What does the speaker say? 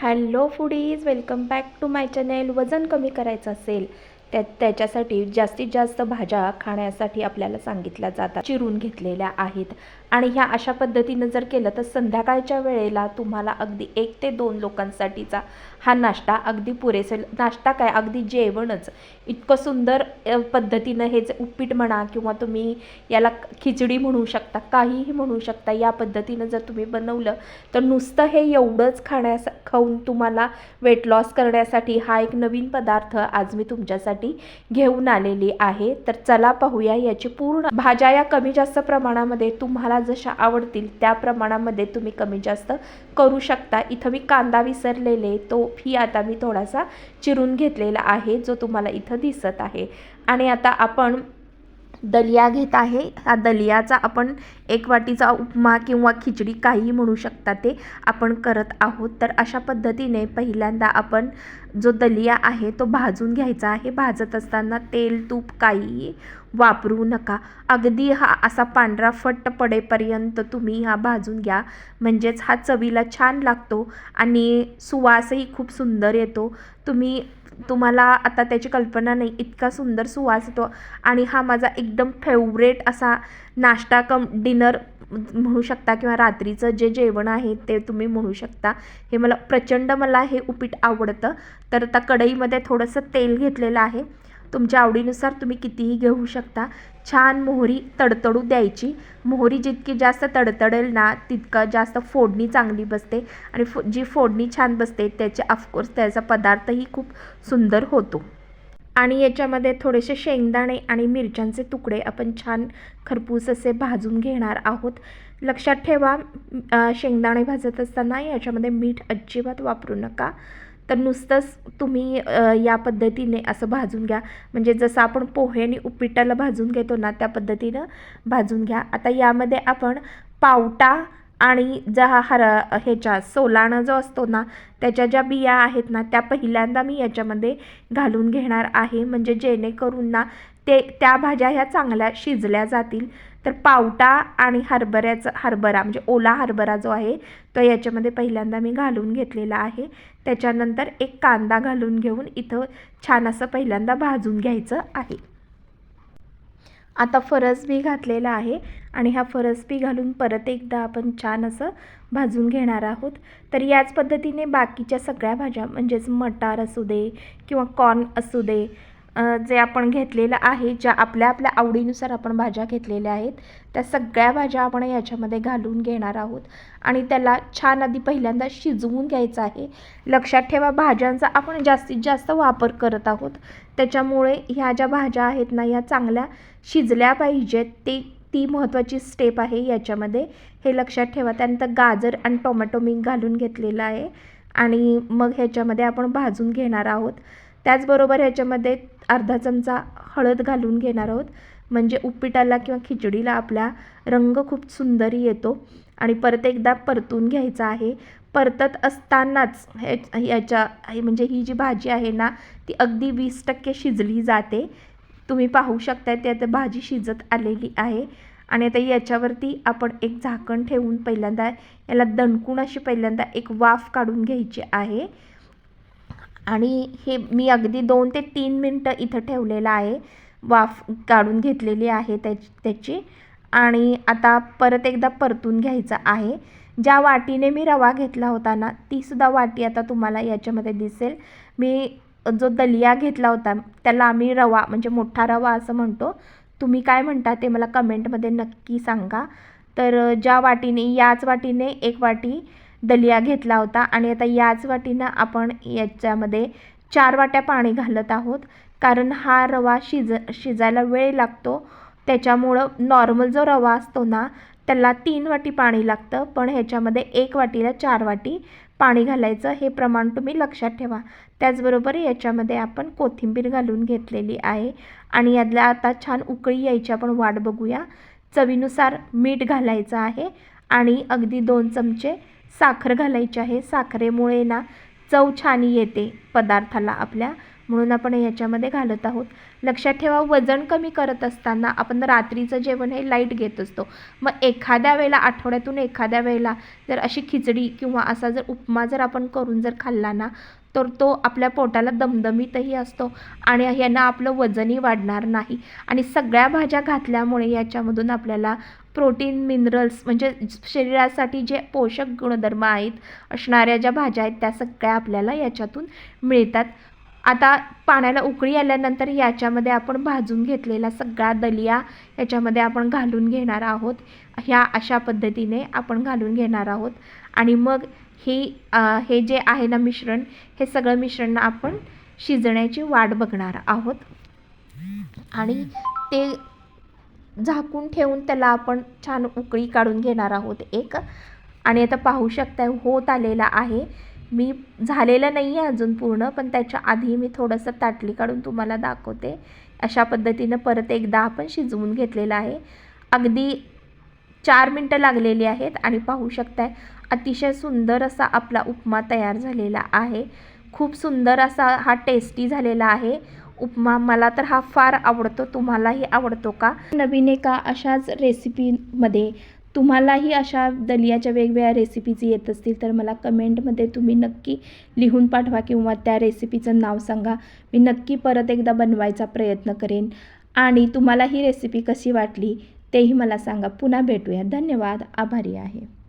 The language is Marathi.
Hello foodies, welcome back to my channel. वजन कमी करायचं असेल त्याच्यासाठी जास्तीत जास्त भाज्या खाण्यासाठी आपल्याला सांगितल्या जातात, चिरून घेतलेल्या आहेत. आणि ह्या अशा पद्धतीनं जर केलं तर संध्याकाळच्या वेळेला तुम्हाला अगदी 1 ते 2 लोकांसाठीचा हा नाश्ता अगदी पुरेसे, नाश्ता काय अगदी जेवणच इतकं सुंदर पद्धतीनं हे जे उपीट म्हणा किंवा तुम्ही याला खिचडी म्हणू शकता, काहीही म्हणू शकता, या पद्धतीनं जर तुम्ही बनवलं तर नुसतं हे एवढंच खाऊन तुम्हाला वेट लॉस करण्यासाठी हा एक नवीन पदार्थ आज मी तुमच्यासाठी घेऊन आलेली आहे. तर चला पाहूया याची पूर्ण भाज्या या कमी जास्त प्रमाणामध्ये तुम्हाला जशा आवडतील त्या प्रमाणामध्ये तुम्ही कमी जास्त करू शकता. इथं मी कांदा विसरलेले तो ही आता मी थोडासा चिरून घेतलेला आहे, जो तुम्हाला इथं दिसत आहे. आणि आता आपण दलिया घेत आहे. हा दलियाचा आपण 1 वाटीचा उपमा किंवा खिचडी काहीही म्हणू शकता ते आपण करत आहोत. तर अशा पद्धतीने पहिल्यांदा आपण जो दलिया आहे तो भाजून घ्यायचा आहे. भाजत असताना तेल तूप काहीही वापरू नका. अगदी हा असा पांढरा फट्ट पडेपर्यंत तुम्ही हा भाजून घ्या, म्हणजेच हा चवीला छान लागतो आणि सुवासही खूप सुंदर येतो. तुम्हाला आता त्याची कल्पना नाही, इतका सुंदर सुवास येतो. आणि हा माझा एकदम फेवरेट असा नाश्ता कम डिनर म्हणू शकता किंवा रात्रीचं जे जेवण आहे ते तुम्ही म्हणू शकता. हे मला हे उपीट आवडतं. तर आता कढईमध्ये थोडंसं तेल घेतलेलं आहे. तुमच्या आवडीनुसार तुम्ही कितीही घेऊ शकता. छान मोहरी तडतडू द्यायची. मोहरी जितकी जास्त तडतडेल ना तितकं जास्त फोडणी चांगली बसते आणि जी फोडणी छान बसते त्याचे ऑफकोर्स त्याचा पदार्थही खूप सुंदर होतो. आणि याच्यामध्ये थोडेसे शेंगदाणे आणि मिरच्यांचे तुकडे आपण छान खरपूस असे भाजून घेणार आहोत. लक्षात ठेवा, शेंगदाणे भाजत असताना याच्यामध्ये मीठ अजिबात वापरू नका. तर नुसतंच तुम्ही या पद्धतीने असं भाजून घ्या, म्हणजे जसं आपण पोहे आणि उपीटाला भाजून घेतो ना त्या पद्धतीनं भाजून घ्या. आता यामध्ये आपण पावटा आणि ह्याच्या सोलाणं जो असतो ना त्याच्या ज्या बिया आहेत ना त्या पहिल्यांदा मी याच्यामध्ये घालून घेणार आहे, म्हणजे जेणेकरून ना त्या भाज्या ह्या चांगल्या शिजल्या जातील. तर पावटा आणि हरभरा म्हणजे ओला हरभरा जो आहे तो याच्यामध्ये पहिल्यांदा मी घालून घेतलेला आहे. त्याच्यानंतर एक कांदा घालून घेऊन इथं छान असं पहिल्यांदा भाजून घ्यायचं आहे. आता फरसबी घातलेला आहे आणि हा फरसबी घालून परत एकदा आपण छान असं भाजून घेणार आहोत. तर याच पद्धतीने बाकीच्या सगळ्या भाज्या, म्हणजेच मटार असू दे किंवा कॉर्न असू दे, जे आपण घेतलेलं आहे, ज्या आपल्या आपल्या आवडीनुसार आपण भाज्या घेतलेल्या आहेत त्या सगळ्या भाज्या आपण याच्यामध्ये घालून घेणार आहोत आणि त्याला छान आधी पहिल्यांदा शिजवून घ्यायचं आहे. लक्षात ठेवा, भाज्यांचा आपण जास्तीत जास्त वापर करत आहोत, त्याच्यामुळे ह्या ज्या भाज्या आहेत ना या चांगल्या शिजल्या पाहिजेत. ती महत्त्वाची स्टेप आहे याच्यामध्ये, हे लक्षात ठेवा. त्यानंतर गाजर आणि टोमॅटो मी घालून घेतलेला आहे आणि मग ह्याच्यामध्ये आपण भाजून घेणार आहोत. त्याचबरोबर ह्याच्यामध्ये अर्धा चमचा हळद घालून घेणार आहोत, म्हणजे उपीटाला किंवा खिचडीला आपला रंग खूप सुंदर येतो. आणि परत एकदा परतून घ्यायचा आहे. परतत असतानाच म्हणजे ही जी भाजी आहे ना ती अगदी 20% शिजली जाते. तुम्ही पाहू शकता त्यात भाजी शिजत आलेली आहे. आणि आता याच्यावरती आपण एक झाकण ठेवून पहिल्यांदा याला दणकून अशी पहिल्यांदा एक वाफ काढून घ्यायची आहे. आणि हे मी अगदी 2 ते 3 मिनटं इथं ठेवलेलं आहे, वाफ काढून घेतलेली आहे त्याची. आणि आता परत एकदा परतून घ्यायचं आहे. ज्या वाटीने मी रवा घेतला होता ना तीसुद्धा वाटी आता तुम्हाला याच्यामध्ये दिसेल. मी जो दलिया घेतला होता त्याला आम्ही रवा म्हणजे मोठा रवा असं म्हणतो. तुम्ही काय म्हणता ते मला कमेंटमध्ये नक्की सांगा. तर याच वाटीने 1 वाटी दलिया घेतला होता आणि आता याच वाटीनं आपण याच्यामध्ये 4 वाट्या पाणी घालत आहोत, कारण हा रवा शिजायला वेळ लागतो. त्याच्यामुळं नॉर्मल जो रवा असतो ना त्याला 3 वाटी पाणी लागतं, पण ह्याच्यामध्ये 1 वाटीला 4 वाटी पाणी घालायचं, हे प्रमाण तुम्ही लक्षात ठेवा. त्याचबरोबर याच्यामध्ये आपण कोथिंबीर घालून घेतलेली आहे आणि यातला आता छान उकळी यायची आपण वाट बघूया. चवीनुसार मीठ घालायचं आहे आणि अगदी 2 चमचे साखर घालायची आहे. साखरेमुळे ना चव छान येते पदार्थाला आपल्या. म्हणून आपण याच्यामध्ये घालत आहोत. लक्षात ठेवा, वजन कमी करत असताना आपण रात्रीचं जेवण हे लाईट घेत असतो. मग एखाद्या वेळेला, आठवड्यातून एखाद्या वेळेला जर अशी खिचडी किंवा असा जर उपमा जर आपण करून जर खाल्ला ना, तर तो आपल्या पोटाला दमदमीतही असतो आणि यानं आपलं वजनही वाढणार नाही. आणि सगळ्या भाज्या घातल्यामुळे याच्यामधून आपल्याला प्रोटीन, मिनरल्स म्हणजे शरीरासाठी जे पोषक गुणधर्म आहेत असणाऱ्या ज्या भाज्या आहेत त्या सगळ्या आपल्याला याच्यातून मिळतात. आता पाण्याला उकळी आल्यानंतर याच्यामध्ये आपण भाजून घेतलेला सगळा दलिया याच्यामध्ये आपण घालून घेणार आहोत. ह्या अशा पद्धतीने आपण घालून घेणार आहोत आणि मग हे जे आहे ना मिश्रण, हे सगळं मिश्रण आपण शिजण्याची वाट बघणार आहोत आणि ते झाकून ठेवून त्याला आपण छान उकळी काढून घेणार आहोत एक. आणि आता पाहू शकता होत आलेला आहे. मी झालेलं नाही आहे अजून पूर्ण, पण त्याच्या आधी मी थोडंसं ताटली काढून तुम्हाला दाखवते. अशा पद्धतीनं परत एकदा आपण शिजवून घेतलेलं आहे. अगदी 4 मिनटं लागलेली आहेत आणि पाहू शकताय अतिशय सुंदर असा आपला उपमा तयार झालेला आहे. खूप सुंदर असा हा टेस्टी झालेला आहे उपमा. मला तर हा फार आवडतो. तुम्हालाही आवडतो का? नवीन एका अशाच रेसिपीमध्ये तुम्हालाही अशा दलियाच्या वेगवेगळ्या रेसिपीज येत असतील तर मला कमेंटमध्ये तुम्ही नक्की लिहून पाठवा किंवा त्या रेसिपीचं नाव सांगा. मी नक्की परत एकदा बनवायचा प्रयत्न करेन आणि तुम्हाला ही रेसिपी कशी वाटली तेही मला सांगा. पुन्हा भेटूया. धन्यवाद. आभारी आहे.